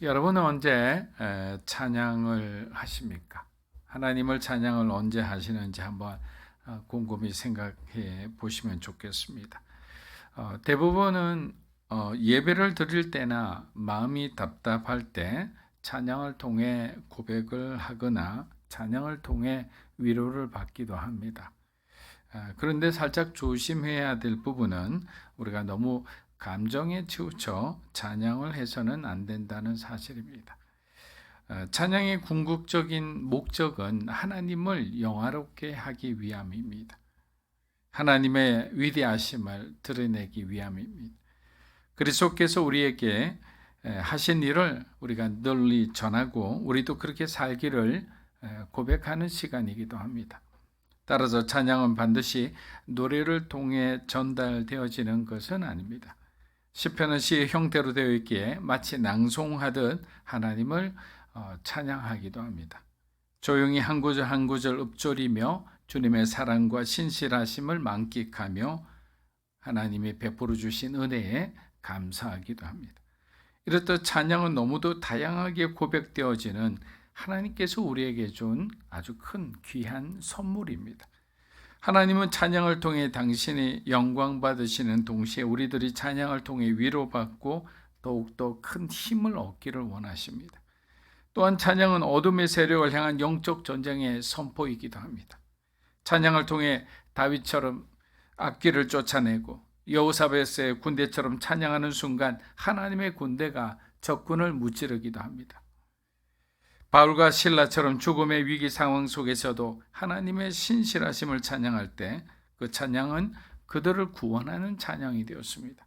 여러분은 언제 찬양을 하십니까? 하나님을 찬양을 언제 하시는지 한번 곰곰이 생각해 보시면 좋겠습니다. 대부분은 예배를 드릴 때나 마음이 답답할 때 찬양을 통해 고백을 하거나 찬양을 통해 위로를 받기도 합니다. 그런데 살짝 조심해야 될 부분은 우리가 너무 감정에 치우쳐 찬양을 해서는 안 된다는 사실입니다. 찬양의 궁극적인 목적은 하나님을 영화롭게 하기 위함입니다. 하나님의 위대하심을 드러내기 위함입니다. 그리스도께서 우리에게 하신 일을 우리가 널리 전하고 우리도 그렇게 살기를 고백하는 시간이기도 합니다. 따라서 찬양은 반드시 노래를 통해 전달되어지는 것은 아닙니다. 시편은 시의 형태로 되어 있기에 마치 낭송하듯 하나님을 찬양하기도 합니다. 조용히 한 구절 한 구절 읊조리며 주님의 사랑과 신실하심을 만끽하며 하나님이 베풀어 주신 은혜에 감사하기도 합니다. 이렇듯 찬양은 너무도 다양하게 고백되어지는 하나님께서 우리에게 준 아주 큰 귀한 선물입니다. 하나님은 찬양을 통해 당신이 영광 받으시는 동시에 우리들이 찬양을 통해 위로받고 더욱더 큰 힘을 얻기를 원하십니다. 또한 찬양은 어둠의 세력을 향한 영적 전쟁의 선포이기도 합니다. 찬양을 통해 다윗처럼 악기를 쫓아내고 여호사밧의 군대처럼 찬양하는 순간 하나님의 군대가 적군을 무찌르기도 합니다. 바울과 실라처럼 죽음의 위기 상황 속에서도 하나님의 신실하심을 찬양할 때 그 찬양은 그들을 구원하는 찬양이 되었습니다.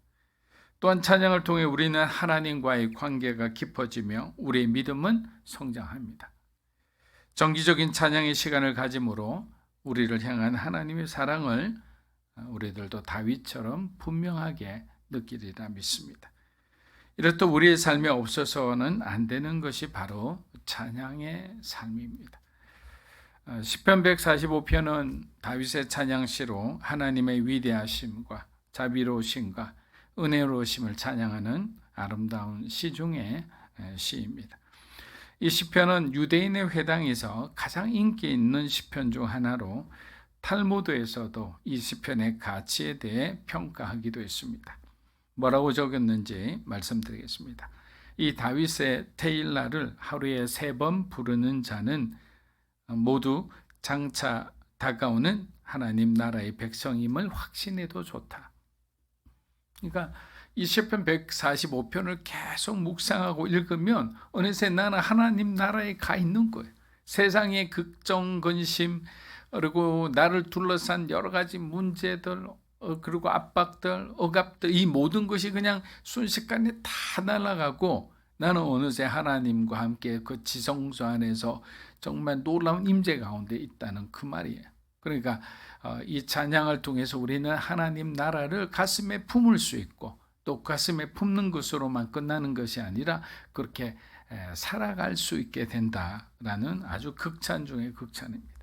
또한 찬양을 통해 우리는 하나님과의 관계가 깊어지며 우리의 믿음은 성장합니다. 정기적인 찬양의 시간을 가짐으로 우리를 향한 하나님의 사랑을 우리들도 다윗처럼 분명하게 느끼리라 믿습니다. 이렇듯 우리의 삶에 없어서는 안 되는 것이 바로 찬양의 삶입니다. 시편 145편은 다윗의 찬양시로 하나님의 위대하심과 자비로우심과 은혜로우심을 찬양하는 아름다운 시 중의 시입니다. 이 시편은 유대인의 회당에서 가장 인기 있는 시편 중 하나로 탈무드에서도 이 시편의 가치에 대해 평가하기도 했습니다. 뭐라고 적었는지 말씀드리겠습니다. 이 다윗의 테일라를 하루에 3번 부르는 자는 모두 장차 다가오는 하나님 나라의 백성임을 확신해도 좋다. 그러니까 이 시편 145편을 계속 묵상하고 읽으면 어느새 나는 하나님 나라에 가 있는 거예요. 세상의 걱정, 근심, 그리고 나를 둘러싼 여러 가지 문제들, 그리고 압박들, 억압들, 이 모든 것이 그냥 순식간에 다 날아가고 나는 어느새 하나님과 함께 그 지성소 안에서 정말 놀라운 임재 가운데 있다는 그 말이에요. 그러니까 이 찬양을 통해서 우리는 하나님 나라를 가슴에 품을 수 있고 또 가슴에 품는 것으로만 끝나는 것이 아니라 그렇게 살아갈 수 있게 된다라는 아주 극찬 중의 극찬입니다.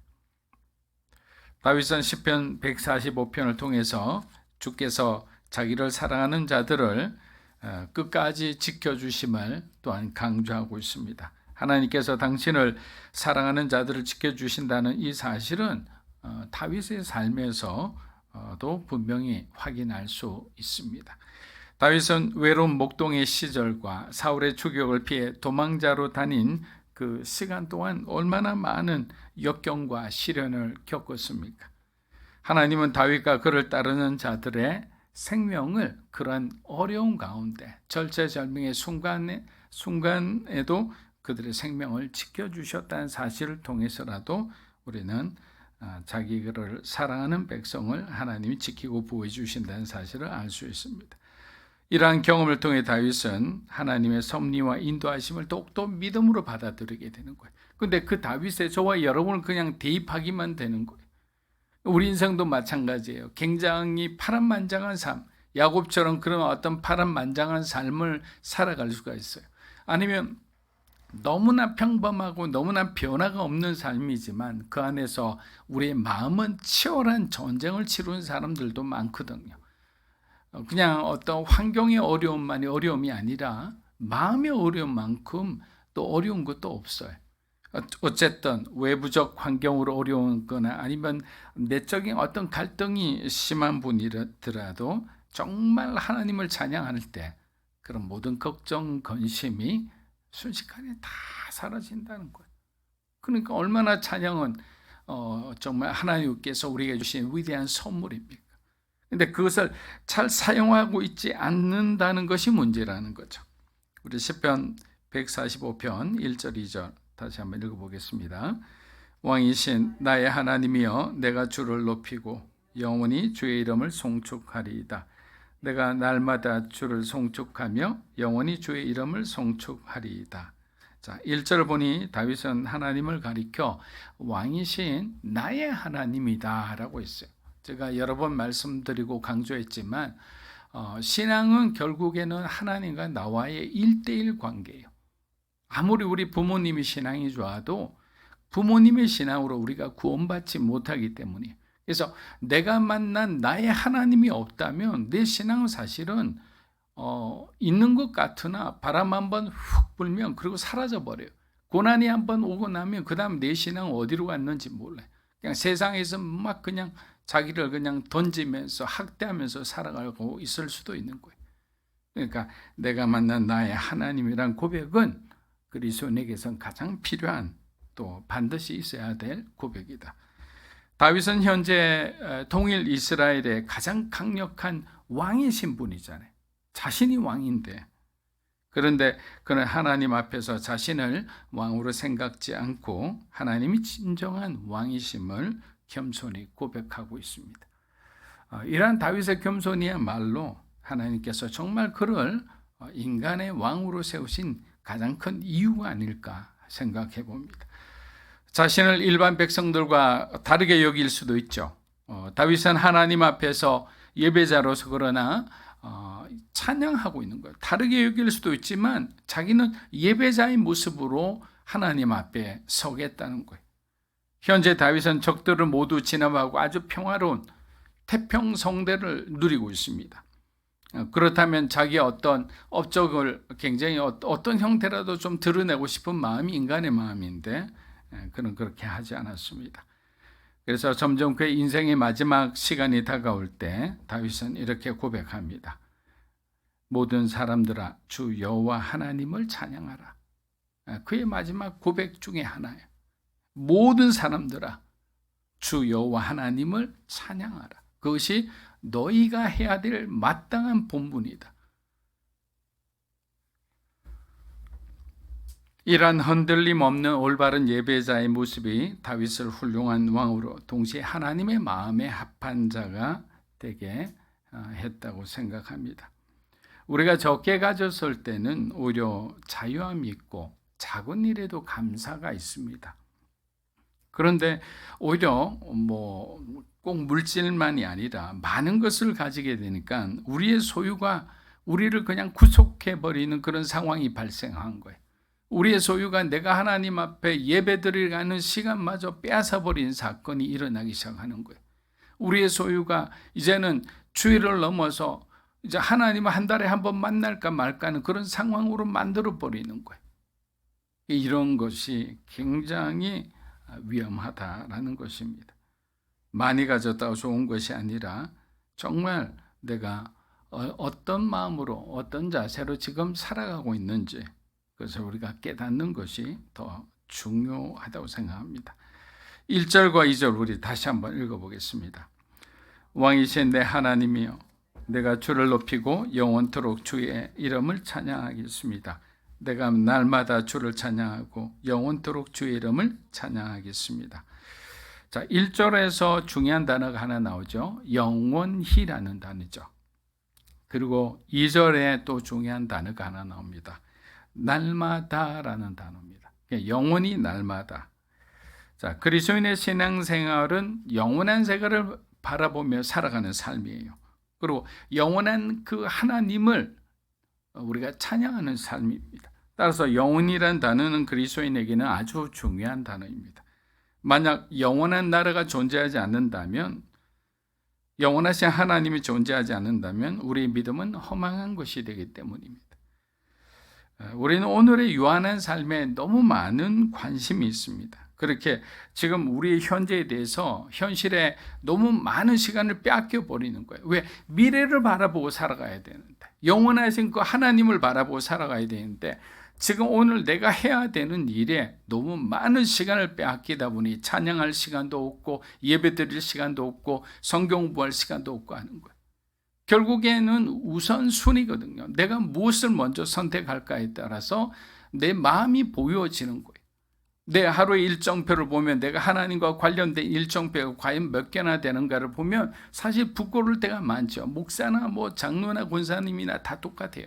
다윗은 시편 145편을 통해서 주께서 자기를 사랑하는 자들을 끝까지 지켜주심을 또한 강조하고 있습니다. 하나님께서 당신을 사랑하는 자들을 지켜주신다는 이 사실은 다윗의 삶에서도 분명히 확인할 수 있습니다. 다윗은 외로운 목동의 시절과 사울의 추격을 피해 도망자로 다닌 그 시간 동안 얼마나 많은 역경과 시련을 겪었습니까? 하나님은 다윗과 그를 따르는 자들의 생명을 그런 어려운 가운데 절체절명의 순간에도 그들의 생명을 지켜주셨다는 사실을 통해서라도 우리는 자기를 사랑하는 백성을 하나님이 지키고 보호해주신다는 사실을 알 수 있습니다. 이러한 경험을 통해 다윗은 하나님의 섭리와 인도하심을 더욱더 믿음으로 받아들이게 되는 거예요. 그런데 그 다윗의 저와 여러분을 그냥 대입하기만 되는 거예요. 우리 인생도 마찬가지예요. 굉장히 파란만장한 삶, 야곱처럼 그런 어떤 파란만장한 삶을 살아갈 수가 있어요. 아니면 너무나 평범하고 너무나 변화가 없는 삶이지만 그 안에서 우리의 마음은 치열한 전쟁을 치르는 사람들도 많거든요. 그냥 어떤 환경의 어려움만이 어려움이 아니라 마음의 어려운 만큼 또 어려운 것도 없어요. 어쨌든 외부적 환경으로 어려운 거나 아니면 내적인 어떤 갈등이 심한 분이더라도 정말 하나님을 찬양할 때 그런 모든 걱정, 근심이 순식간에 다 사라진다는 거예요. 그러니까 얼마나 찬양은 정말 하나님께서 우리에게 주신 위대한 선물입니까? 근데 그것을 잘 사용하고 있지 않는다는 것이 문제라는 거죠. 우리 시편 145편 1절 2절 다시 한번 읽어보겠습니다. 왕이신 나의 하나님이여 내가 주를 높이고 영원히 주의 이름을 송축하리이다. 내가 날마다 주를 송축하며 영원히 주의 이름을 송축하리이다. 자, 1절을 보니 다윗은 하나님을 가리켜 왕이신 나의 하나님이다 라고 했어요. 제가 여러 번 말씀드리고 강조했지만 신앙은 결국에는 하나님과 나와의 1:1 관계예요. 아무리 우리 부모님이 신앙이 좋아도 부모님의 신앙으로 우리가 구원받지 못하기 때문이에요. 그래서 내가 만난 나의 하나님이 없다면 내 신앙은 사실은 있는 것 같으나 바람 한번 훅 불면 그리고 사라져 버려요. 고난이 한번 오고 나면 그 다음 내 신앙은 어디로 갔는지 몰라요. 그냥 세상에서 막 그냥 자기를 그냥 던지면서 학대하면서 살아가고 있을 수도 있는 거예요. 그러니까 내가 만난 나의 하나님이란 고백은 그리스도인에게선 가장 필요한 또 반드시 있어야 될 고백이다. 다윗은 현재 동일 이스라엘의 가장 강력한 왕이신 분이잖아요. 자신이 왕인데, 그런데 그는 하나님 앞에서 자신을 왕으로 생각지 않고 하나님이 진정한 왕이심을 겸손히 고백하고 있습니다. 이러한 다윗의 겸손이야말로 하나님께서 정말 그를 인간의 왕으로 세우신 가장 큰 이유가 아닐까 생각해 봅니다. 자신을 일반 백성들과 다르게 여길 수도 있죠. 다윗은 하나님 앞에서 예배자로서 그러나 찬양하고 있는 거예요. 다르게 여길 수도 있지만 자기는 예배자의 모습으로 하나님 앞에 서겠다는 거예요. 현재 다윗은 적들을 모두 진압하고 아주 평화로운 태평성대를 누리고 있습니다. 그렇다면 자기의 어떤 업적을 굉장히 어떤 형태라도 좀 드러내고 싶은 마음이 인간의 마음인데 그는 그렇게 하지 않았습니다. 그래서 점점 그의 인생의 마지막 시간이 다가올 때 다윗은 이렇게 고백합니다. 모든 사람들아 주 여호와 하나님을 찬양하라. 그의 마지막 고백 중에 하나예요. 모든 사람들아 주 여호와 하나님을 찬양하라. 그것이 너희가 해야 될 마땅한 본분이다. 이러한 흔들림 없는 올바른 예배자의 모습이 다윗을 훌륭한 왕으로 동시에 하나님의 마음에 합한 자가 되게 했다고 생각합니다. 우리가 적게 가졌을 때는 오히려 자유함이 있고 작은 일에도 감사가 있습니다. 그런데 오히려 꼭 물질만이 아니라 많은 것을 가지게 되니까 우리의 소유가 우리를 그냥 구속해 버리는 그런 상황이 발생한 거예요. 우리의 소유가 내가 하나님 앞에 예배드리는 시간마저 빼앗아 버린 사건이 일어나기 시작하는 거예요. 우리의 소유가 이제는 주일을 넘어서 이제 하나님을 한 달에 한 번 만날까 말까는 그런 상황으로 만들어 버리는 거예요. 이런 것이 굉장히 위험하다라는 것입니다. 많이 가졌다고 좋은 것이 아니라 정말 내가 어떤 마음으로 어떤 자세로 지금 살아가고 있는지 그래서 우리가 깨닫는 것이 더 중요하다고 생각합니다. 1절과 2절 우리 다시 한번 읽어보겠습니다. 왕이신 내 하나님이여 내가 주를 높이고 영원토록 주의 이름을 찬양하겠습니다. 내가 날마다 주를 찬양하고 영원토록 주의 이름을 찬양하겠습니다. 자, 1절에서 중요한 단어가 하나 나오죠. 영원히라는 단어죠. 그리고 2절에 또 중요한 단어가 하나 나옵니다. 날마다라는 단어입니다. 영원히 날마다. 자, 그리스도인의 신앙생활은 영원한 세계를 바라보며 살아가는 삶이에요. 그리고 영원한 그 하나님을 우리가 찬양하는 삶입니다. 따라서 영원이라는 단어는 그리스도인에게는 아주 중요한 단어입니다. 만약 영원한 나라가 존재하지 않는다면, 영원하신 하나님이 존재하지 않는다면 우리의 믿음은 허망한 것이 되기 때문입니다. 우리는 오늘의 유한한 삶에 너무 많은 관심이 있습니다. 그렇게 지금 우리의 현재에 대해서 현실에 너무 많은 시간을 빼앗겨 버리는 거예요. 왜? 미래를 바라보고 살아가야 되는데, 영원하신 그 하나님을 바라보고 살아가야 되는데, 지금 오늘 내가 해야 되는 일에 너무 많은 시간을 빼앗기다 보니 찬양할 시간도 없고 예배 드릴 시간도 없고 성경 공부할 시간도 없고 하는 거예요. 결국에는 우선순위거든요. 내가 무엇을 먼저 선택할까에 따라서 내 마음이 보여지는 거예요. 내 하루의 일정표를 보면 내가 하나님과 관련된 일정표가 과연 몇 개나 되는가를 보면 사실 부끄러울 때가 많죠. 목사나 장로나 권사님이나 다 똑같아요.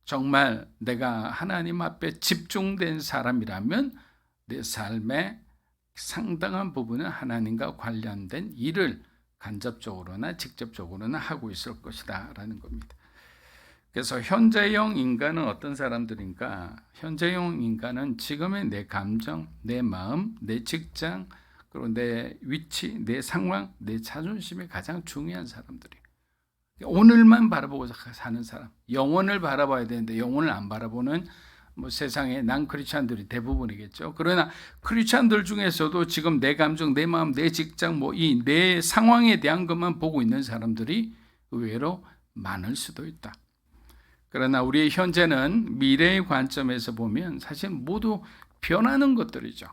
정말 내가 하나님 앞에 집중된 사람이라면 내 삶의 상당한 부분은 하나님과 관련된 일을 간접적으로나 직접적으로나 하고 있을 것이다 라는 겁니다. 그래서 현재형 인간은 어떤 사람들인가? 현재형 인간은 지금의 내 감정, 내 마음, 내 직장, 그리고 내 위치, 내 상황, 내 자존심이 가장 중요한 사람들이에요. 오늘만 바라보고 사는 사람, 영혼을 바라봐야 되는데 영혼을 안 바라보는 세상의 난크리스찬들이 대부분이겠죠. 그러나 크리스찬들 중에서도 지금 내 감정, 내 마음, 내 직장, 이 내 상황에 대한 것만 보고 있는 사람들이 의외로 많을 수도 있다. 그러나 우리의 현재는 미래의 관점에서 보면 사실 모두 변하는 것들이죠.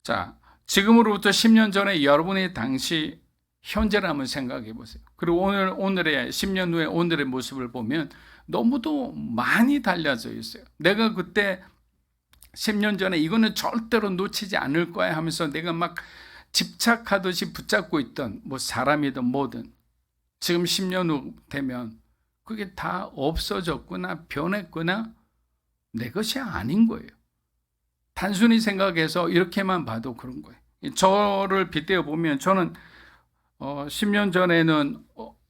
자, 지금으로부터 10년 전에 여러분의 당시 현재를 한번 생각해 보세요. 그리고 오늘의 10년 후에 오늘의 모습을 보면 너무도 많이 달라져 있어요. 내가 그때 10년 전에 이거는 절대로 놓치지 않을 거야 하면서 내가 막 집착하듯이 붙잡고 있던 사람이든 뭐든 지금 10년 후 되면 그게 다 없어졌거나 변했거나 내 것이 아닌 거예요. 단순히 생각해서 이렇게만 봐도 그런 거예요. 저를 빗대어 보면 저는 10년 전에는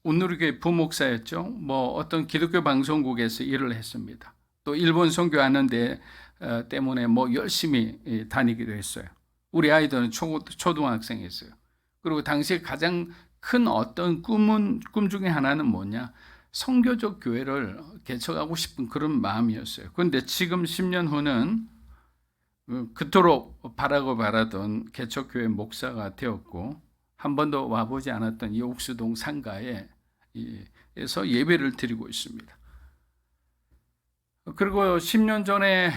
온누리교회 부목사였죠. 어떤 기독교 방송국에서 일을 했습니다. 또 일본 선교하는 데 때문에 열심히 다니기도 했어요. 우리 아이들은 초등학생이었어요. 그리고 당시에 가장 큰 어떤 꿈 중에 하나는 뭐냐? 선교적 교회를 개척하고 싶은 그런 마음이었어요. 그런데 지금 10년 후는 그토록 바라고 바라던 개척교회 목사가 되었고 한 번도 와보지 않았던 이 옥수동 상가에서 예배를 드리고 있습니다. 그리고 10년 전에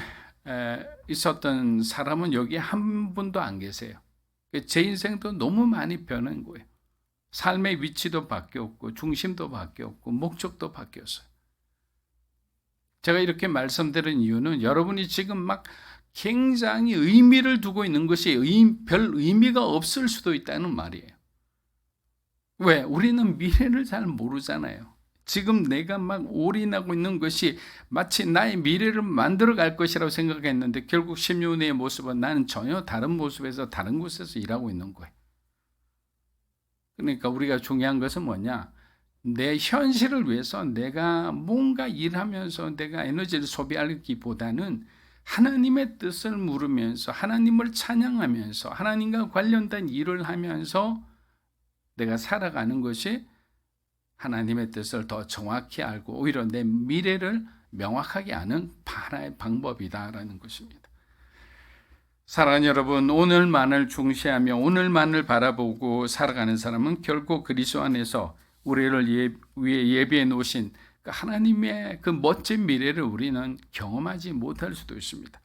있었던 사람은 여기 한 분도 안 계세요. 제 인생도 너무 많이 변한 거예요. 삶의 위치도 바뀌었고 중심도 바뀌었고 목적도 바뀌었어요. 제가 이렇게 말씀드린 이유는 여러분이 지금 막 굉장히 의미를 두고 있는 것이 별 의미가 없을 수도 있다는 말이에요. 왜? 우리는 미래를 잘 모르잖아요. 지금 내가 막 올인하고 있는 것이 마치 나의 미래를 만들어 갈 것이라고 생각했는데 결국 10년 후의 모습은 나는 전혀 다른 모습에서 다른 곳에서 일하고 있는 거예요. 그러니까 우리가 중요한 것은 뭐냐? 내 현실을 위해서 내가 뭔가 일하면서 내가 에너지를 소비하기보다는 하나님의 뜻을 물으면서 하나님을 찬양하면서 하나님과 관련된 일을 하면서 내가 살아가는 것이 하나님의 뜻을 더 정확히 알고 오히려 내 미래를 명확하게 아는 하나의 방법이다라는 것입니다. 사랑하는 여러분, 오늘만을 중시하며 오늘만을 바라보고 살아가는 사람은 결국 그리스도 안에서 우리를 위해 예비해 놓으신 하나님의 그 멋진 미래를 우리는 경험하지 못할 수도 있습니다.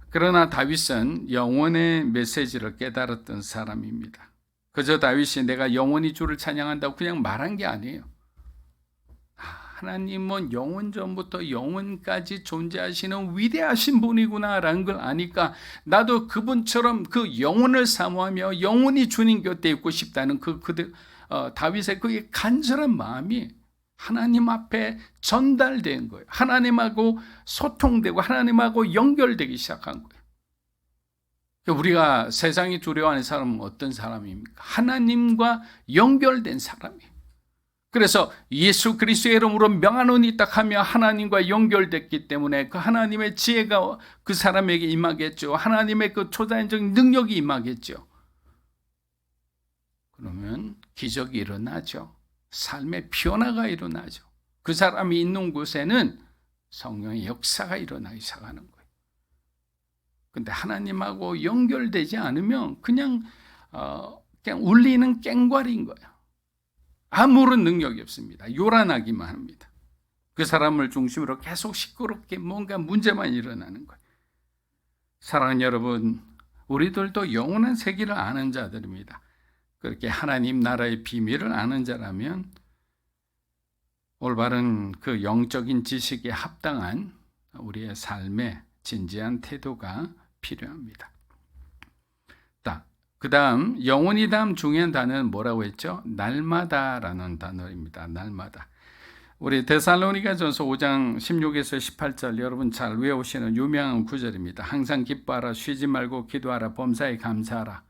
그러나 다윗은 영원의 메시지를 깨달았던 사람입니다. 그저 다윗이 내가 영원히 주를 찬양한다고 그냥 말한 게 아니에요. 하나님은 영원 전부터 영원까지 존재하시는 위대하신 분이구나라는 걸 아니까 나도 그분처럼 그 영혼을 사모하며 영원히 주님 곁에 있고 싶다는 다윗의 그 간절한 마음이 하나님 앞에 전달된 거예요. 하나님하고 소통되고 하나님하고 연결되기 시작한 거예요. 우리가 세상이 두려워하는 사람은 어떤 사람입니까? 하나님과 연결된 사람이에요. 그래서 예수 그리스도의 이름으로 명하노니 딱 하며 하나님과 연결됐기 때문에 그 하나님의 지혜가 그 사람에게 임하겠죠. 하나님의 그 초자연적인 능력이 임하겠죠. 그러면 기적이 일어나죠. 삶의 변화가 일어나죠. 그 사람이 있는 곳에는 성령의 역사가 일어나기 시작하는 거예요. 근데 하나님하고 연결되지 않으면 그냥 울리는 깽괄인 거예요. 아무런 능력이 없습니다. 요란하기만 합니다. 그 사람을 중심으로 계속 시끄럽게 뭔가 문제만 일어나는 거예요. 사랑하는 여러분, 우리들도 영원한 세계를 아는 자들입니다. 그렇게 하나님 나라의 비밀을 아는 자라면 올바른 그 영적인 지식에 합당한 우리의 삶의 진지한 태도가 필요합니다. 그 다음 영원히 다음 중요한 단어는 뭐라고 했죠? 날마다라는 단어입니다. 날마다. 우리 데살로니가전서 5장 16에서 18절 여러분 잘 외우시는 유명한 구절입니다. 항상 기뻐하라, 쉬지 말고 기도하라, 범사에 감사하라.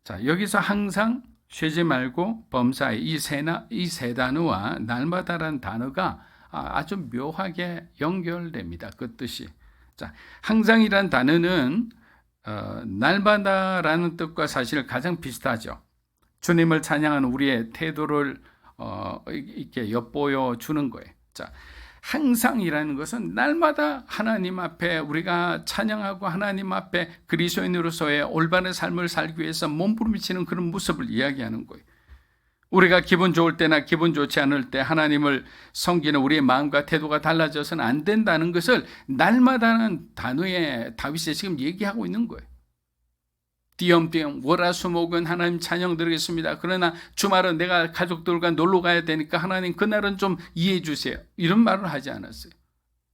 자, 여기서 항상, 쉬지 말고, 범사에 이 세 단어와 날마다라는 단어가 아주 묘하게 연결됩니다. 그 뜻이. 자, 항상이란 단어는 날마다라는 뜻과 사실 가장 비슷하죠. 주님을 찬양하는 우리의 태도를 이렇게 엿보여 주는 거예요. 자, 항상이라는 것은 날마다 하나님 앞에 우리가 찬양하고 하나님 앞에 그리스도인으로서의 올바른 삶을 살기 위해서 몸부림치는 그런 모습을 이야기하는 거예요. 우리가 기분 좋을 때나 기분 좋지 않을 때 하나님을 섬기는 우리의 마음과 태도가 달라져서는 안 된다는 것을 날마다는 단어에 다윗이 지금 얘기하고 있는 거예요. 띄엄띄엄 월화수목은 하나님 찬양 드리겠습니다. 그러나 주말은 내가 가족들과 놀러 가야 되니까 하나님 그날은 좀 이해해 주세요. 이런 말을 하지 않았어요.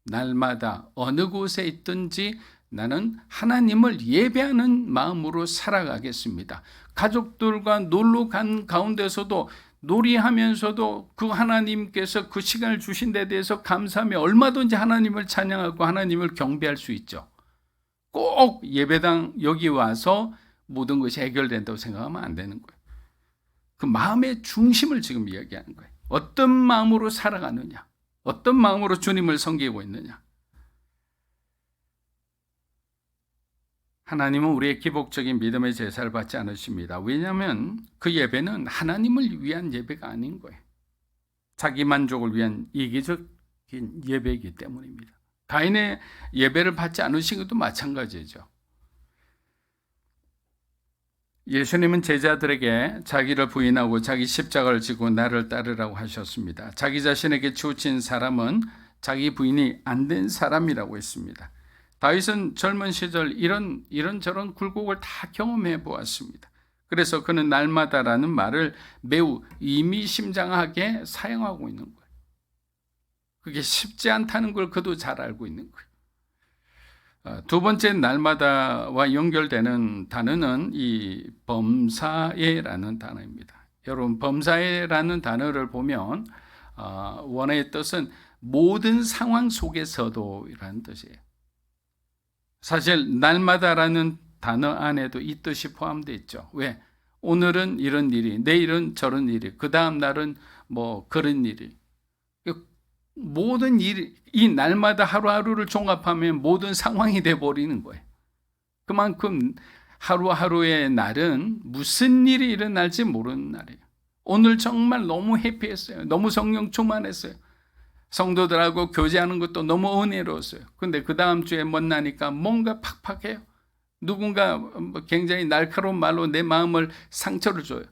날마다 어느 곳에 있든지 나는 하나님을 예배하는 마음으로 살아가겠습니다. 가족들과 놀러 간 가운데서도 놀이하면서도 그 하나님께서 그 시간을 주신 데 대해서 감사하며 얼마든지 하나님을 찬양하고 하나님을 경배할 수 있죠. 꼭 예배당 여기 와서 모든 것이 해결된다고 생각하면 안 되는 거예요. 그 마음의 중심을 지금 이야기하는 거예요. 어떤 마음으로 살아가느냐, 어떤 마음으로 주님을 섬기고 있느냐. 하나님은 우리의 기복적인 믿음의 제사를 받지 않으십니다. 왜냐하면 그 예배는 하나님을 위한 예배가 아닌 거예요. 자기 만족을 위한 이기적인 예배이기 때문입니다. 가인의 예배를 받지 않으신 것도 마찬가지죠. 예수님은 제자들에게 자기를 부인하고 자기 십자가를 지고 나를 따르라고 하셨습니다. 자기 자신에게 치우친 사람은 자기 부인이 안 된 사람이라고 했습니다. 다윗은 젊은 시절 이런저런 굴곡을 다 경험해 보았습니다. 그래서 그는 날마다라는 말을 매우 의미심장하게 사용하고 있는 거예요. 그게 쉽지 않다는 걸 그도 잘 알고 있는 거예요. 두 번째 날마다와 연결되는 단어는 이 범사에라는 단어입니다. 여러분 범사에라는 단어를 보면 원어의 뜻은 모든 상황 속에서도 이라는 뜻이에요. 사실 날마다라는 단어 안에도 이 뜻이 포함되어 있죠. 왜? 오늘은 이런 일이, 내일은 저런 일이, 그 다음 날은 뭐 그런 일이. 모든 일이 이 날마다 하루하루를 종합하면 모든 상황이 돼버리는 거예요. 그만큼 하루하루의 날은 무슨 일이 일어날지 모르는 날이에요. 오늘 정말 너무 해피했어요. 너무 성령 충만했어요. 성도들하고 교제하는 것도 너무 은혜로웠어요. 근데 그 다음 주에 만나니까 뭔가 팍팍해요. 누군가 굉장히 날카로운 말로 내 마음을 상처를 줘요.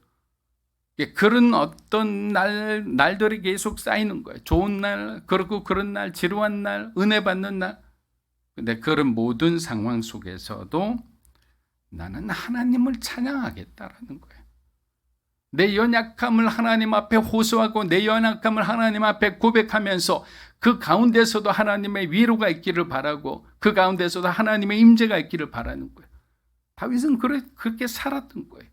그런 어떤 날들이 계속 쌓이는 거예요. 좋은 날, 그렇고 그런 날, 지루한 날, 은혜 받는 날. 근데 그런 모든 상황 속에서도 나는 하나님을 찬양하겠다라는 거예요. 내 연약함을 하나님 앞에 호소하고 내 연약함을 하나님 앞에 고백하면서 그 가운데서도 하나님의 위로가 있기를 바라고 그 가운데서도 하나님의 임재가 있기를 바라는 거예요. 다윗은 그렇게 살았던 거예요.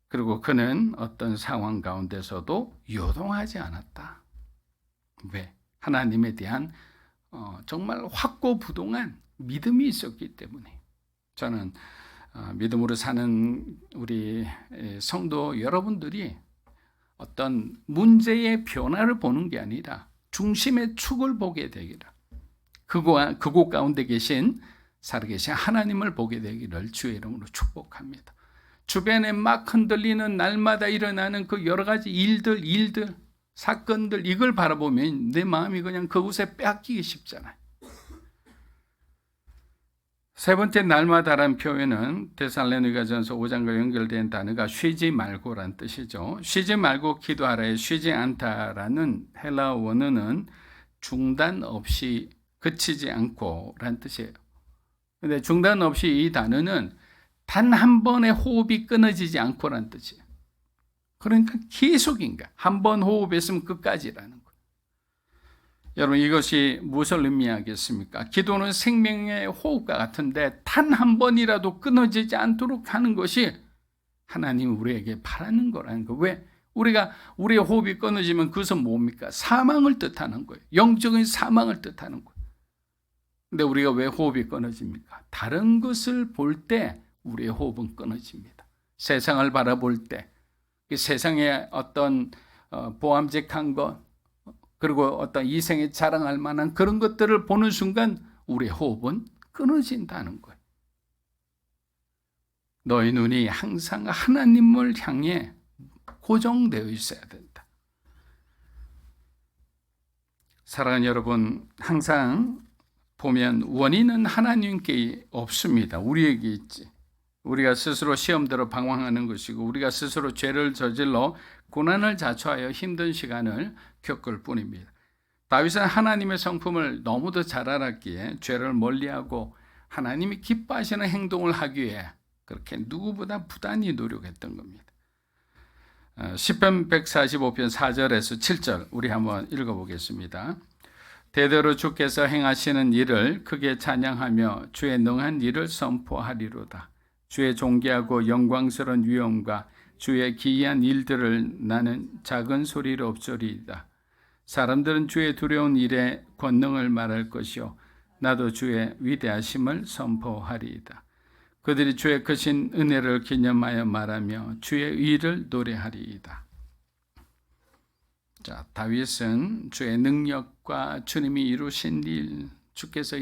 그리고 그는 어떤 상황 가운데서도 요동하지 않았다. 왜? 하나님에 대한 정말 확고부동한 믿음이 있었기 때문에. 저는 믿음으로 사는 우리 성도 여러분들이 어떤 문제의 변화를 보는 게 아니라 중심의 축을 보게 되기를, 그곳 가운데 계신 살아계신 하나님을 보게 되기를 주의 이름으로 축복합니다. 주변에 막 흔들리는 날마다 일어나는 그 여러 가지 일들, 사건들, 이걸 바라보면 내 마음이 그냥 그곳에 빼앗기기 쉽잖아요. 세 번째 날마다라는 표현은 데살로니가전서 5장과 연결된 단어가 쉬지 말고란 뜻이죠. 쉬지 말고 기도하라에 쉬지 않다라는 헬라어 원어는 중단 없이 그치지 않고란 뜻이에요. 근데 중단 없이 이 단어는 단 한 번의 호흡이 끊어지지 않고란 뜻이에요. 그러니까 계속인가. 한 번 호흡했으면 끝까지라는 거예요. 여러분, 이것이 무엇을 의미하겠습니까? 기도는 생명의 호흡과 같은데 단 한 번이라도 끊어지지 않도록 하는 것이 하나님 우리에게 바라는 거라는 거예요. 왜? 우리의 호흡이 끊어지면 그것은 뭡니까? 사망을 뜻하는 거예요. 영적인 사망을 뜻하는 거예요. 근데 우리가 왜 호흡이 끊어집니까? 다른 것을 볼 때 우리의 호흡은 끊어집니다. 세상을 바라볼 때, 세상의 어떤 보암직한 것, 그리고 어떤 이생에 자랑할 만한 그런 것들을 보는 순간 우리의 호흡은 끊어진다는 거예요. 너희 눈이 항상 하나님을 향해 고정되어 있어야 된다. 사랑하는 여러분, 항상 보면 원인은 하나님께 없습니다. 우리에게 있지. 우리가 스스로 시험대로 방황하는 것이고 우리가 스스로 죄를 저질러 고난을 자초하여 힘든 시간을 겪을 뿐입니다. 다윗은 하나님의 성품을 너무도 잘 알았기에 죄를 멀리하고 하나님이 기뻐하시는 행동을 하기 위해 그렇게 누구보다 부단히 노력했던 겁니다. 시편 145편 4절에서 7절 우리 한번 읽어보겠습니다. 대대로 주께서 행하시는 일을 크게 찬양하며 주의 능한 일을 선포하리로다. 주의 존귀하고 영광스러운 위엄과 주의 기이한 일들을 나는 작은 소리로 엎소리이다. 사람들은 주의 두려운 일의 권능을 말할 것이요 나도 주의 위대하심을 선포하리이다. 그들이 주의 크신 은혜를 기념하여 말하며 주의 의를 노래하리이다. 자, 다윗은 주의 능력과 주님이 이루신 일, 주께서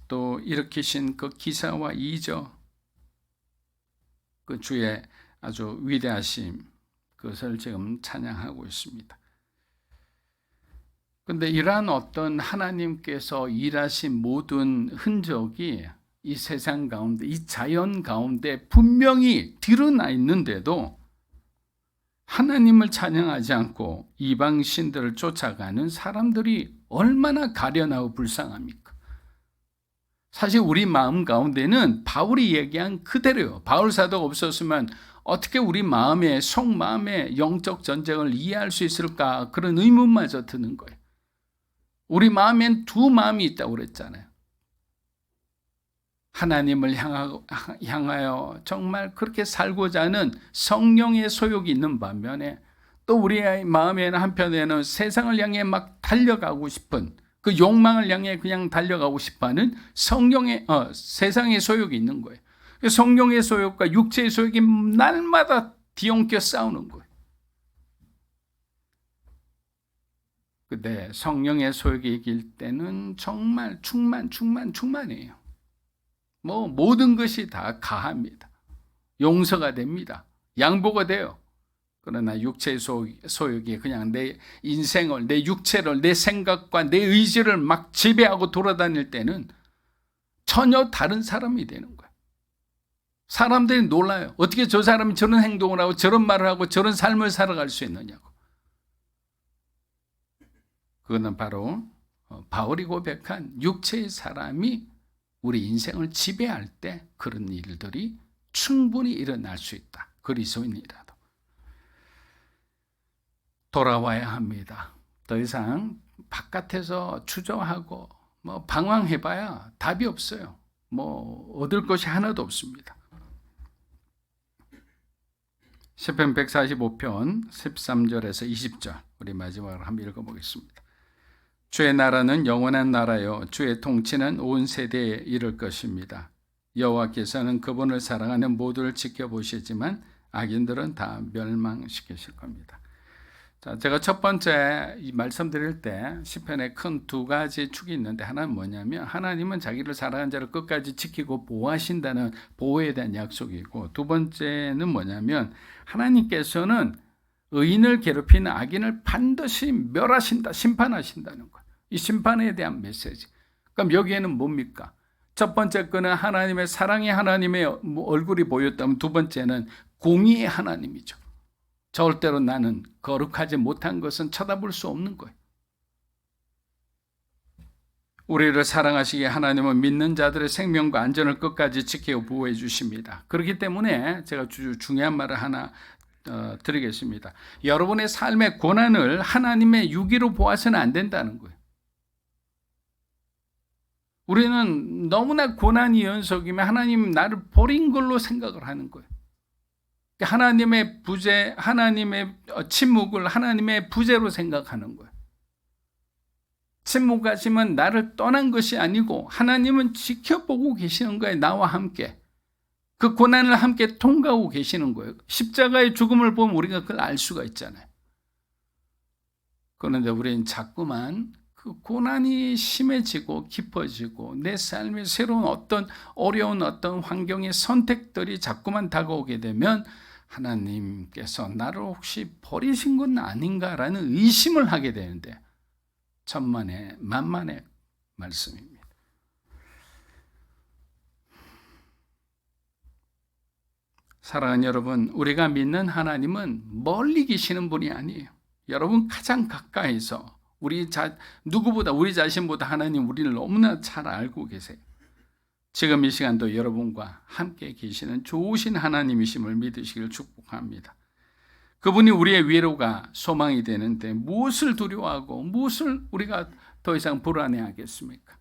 또 일으키신 그 기사와 이적, 그 주의 아주 위대하심, 그것을 지금 찬양하고 있습니다. 그런데 이러한 어떤 하나님께서 일하신 모든 흔적이 이 세상 가운데, 이 자연 가운데 분명히 드러나 있는데도 하나님을 찬양하지 않고 이방 신들을 쫓아가는 사람들이 얼마나 가련하고 불쌍합니까? 사실 우리 마음 가운데는 바울이 얘기한 그대로요. 바울 사도가 없었으면 어떻게 우리 마음의 속마음의 영적 전쟁을 이해할 수 있을까? 그런 의문마저 드는 거예요. 우리 마음엔 두 마음이 있다고 그랬잖아요. 하나님을 향하여 정말 그렇게 살고자 하는 성령의 소욕이 있는 반면에 또 우리의 마음에는 한편에는 세상을 향해 막 달려가고 싶은 그 욕망을 향해 그냥 달려가고 싶어하는 세상의 소욕이 있는 거예요. 성령의 소욕과 육체의 소욕이 날마다 뒤엉켜 싸우는 거예요. 근데 성령의 소욕이 이길 때는 정말 충만해요. 모든 것이 다 가합니다. 용서가 됩니다. 양보가 돼요. 그러나 육체의 소욕이 그냥 내 인생을, 내 육체를, 내 생각과 내 의지를 막 지배하고 돌아다닐 때는 전혀 다른 사람이 되는 거예요. 사람들이 놀라요. 어떻게 저 사람이 저런 행동을 하고 저런 말을 하고 저런 삶을 살아갈 수 있느냐고. 그거는 바로 바울이 고백한 육체의 사람이 우리 인생을 지배할 때 그런 일들이 충분히 일어날 수 있다. 그리스도인이라도. 돌아와야 합니다. 더 이상 바깥에서 주저하고 방황해봐야 답이 없어요. 얻을 것이 하나도 없습니다. 시편 145편 13절에서 20절 우리 마지막으로 한번 읽어보겠습니다. 주의 나라는 영원한 나라요 주의 통치는 온 세대에 이를 것입니다. 여호와께서는 그분을 사랑하는 모두를 지켜보시지만 악인들은 다 멸망시키실 겁니다. 자, 제가 첫 번째 이 말씀드릴 때 시편에 큰 두 가지 축이 있는데, 하나는 뭐냐면 하나님은 자기를 사랑하는 자를 끝까지 지키고 보호하신다는 보호에 대한 약속이고, 두 번째는 뭐냐면 하나님께서는 의인을 괴롭히는 악인을 반드시 멸하신다, 심판하신다는 거예요. 이 심판에 대한 메시지. 그럼 여기에는 뭡니까? 첫 번째 거는 하나님의 사랑의 하나님의 얼굴이 보였다면, 두 번째는 공의의 하나님이죠. 절대로 나는 거룩하지 못한 것은 쳐다볼 수 없는 거예요. 우리를 사랑하시기에 하나님은 믿는 자들의 생명과 안전을 끝까지 지키고 보호해 주십니다. 그렇기 때문에 제가 중요한 말을 하나 드리겠습니다. 여러분의 삶의 고난을 하나님의 유기로 보아서는 안 된다는 거예요. 우리는 너무나 고난이 연속이면 하나님 나를 버린 걸로 생각을 하는 거예요. 하나님의 부재, 하나님의 침묵을 하나님의 부재로 생각하는 거예요. 침묵하시면 나를 떠난 것이 아니고 하나님은 지켜보고 계시는 거예요. 나와 함께. 그 고난을 함께 통과하고 계시는 거예요. 십자가의 죽음을 보면 우리가 그걸 알 수가 있잖아요. 그런데 우리는 자꾸만 그 고난이 심해지고 깊어지고 내 삶의 새로운 어떤 어려운 어떤 환경의 선택들이 자꾸만 다가오게 되면 하나님께서 나를 혹시 버리신 건 아닌가라는 의심을 하게 되는데, 천만의 만만의 말씀입니다. 사랑하는 여러분, 우리가 믿는 하나님은 멀리 계시는 분이 아니에요. 여러분 가장 가까이서 누구보다 우리 자신보다 하나님 우리를 너무나 잘 알고 계세요. 지금 이 시간도 여러분과 함께 계시는 좋으신 하나님이심을 믿으시길 축복합니다. 그분이 우리의 위로가 소망이 되는데 무엇을 두려워하고 무엇을 우리가 더 이상 불안해하겠습니까?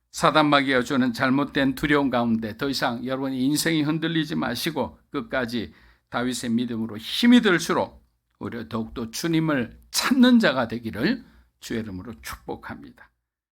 사단 마귀가 주는 잘못된 두려움 가운데 더 이상 여러분의 인생이 흔들리지 마시고 끝까지 다윗의 믿음으로 힘이 들수록 우리가 더욱더 주님을 찾는 자가 되기를 주의 이름으로 축복합니다.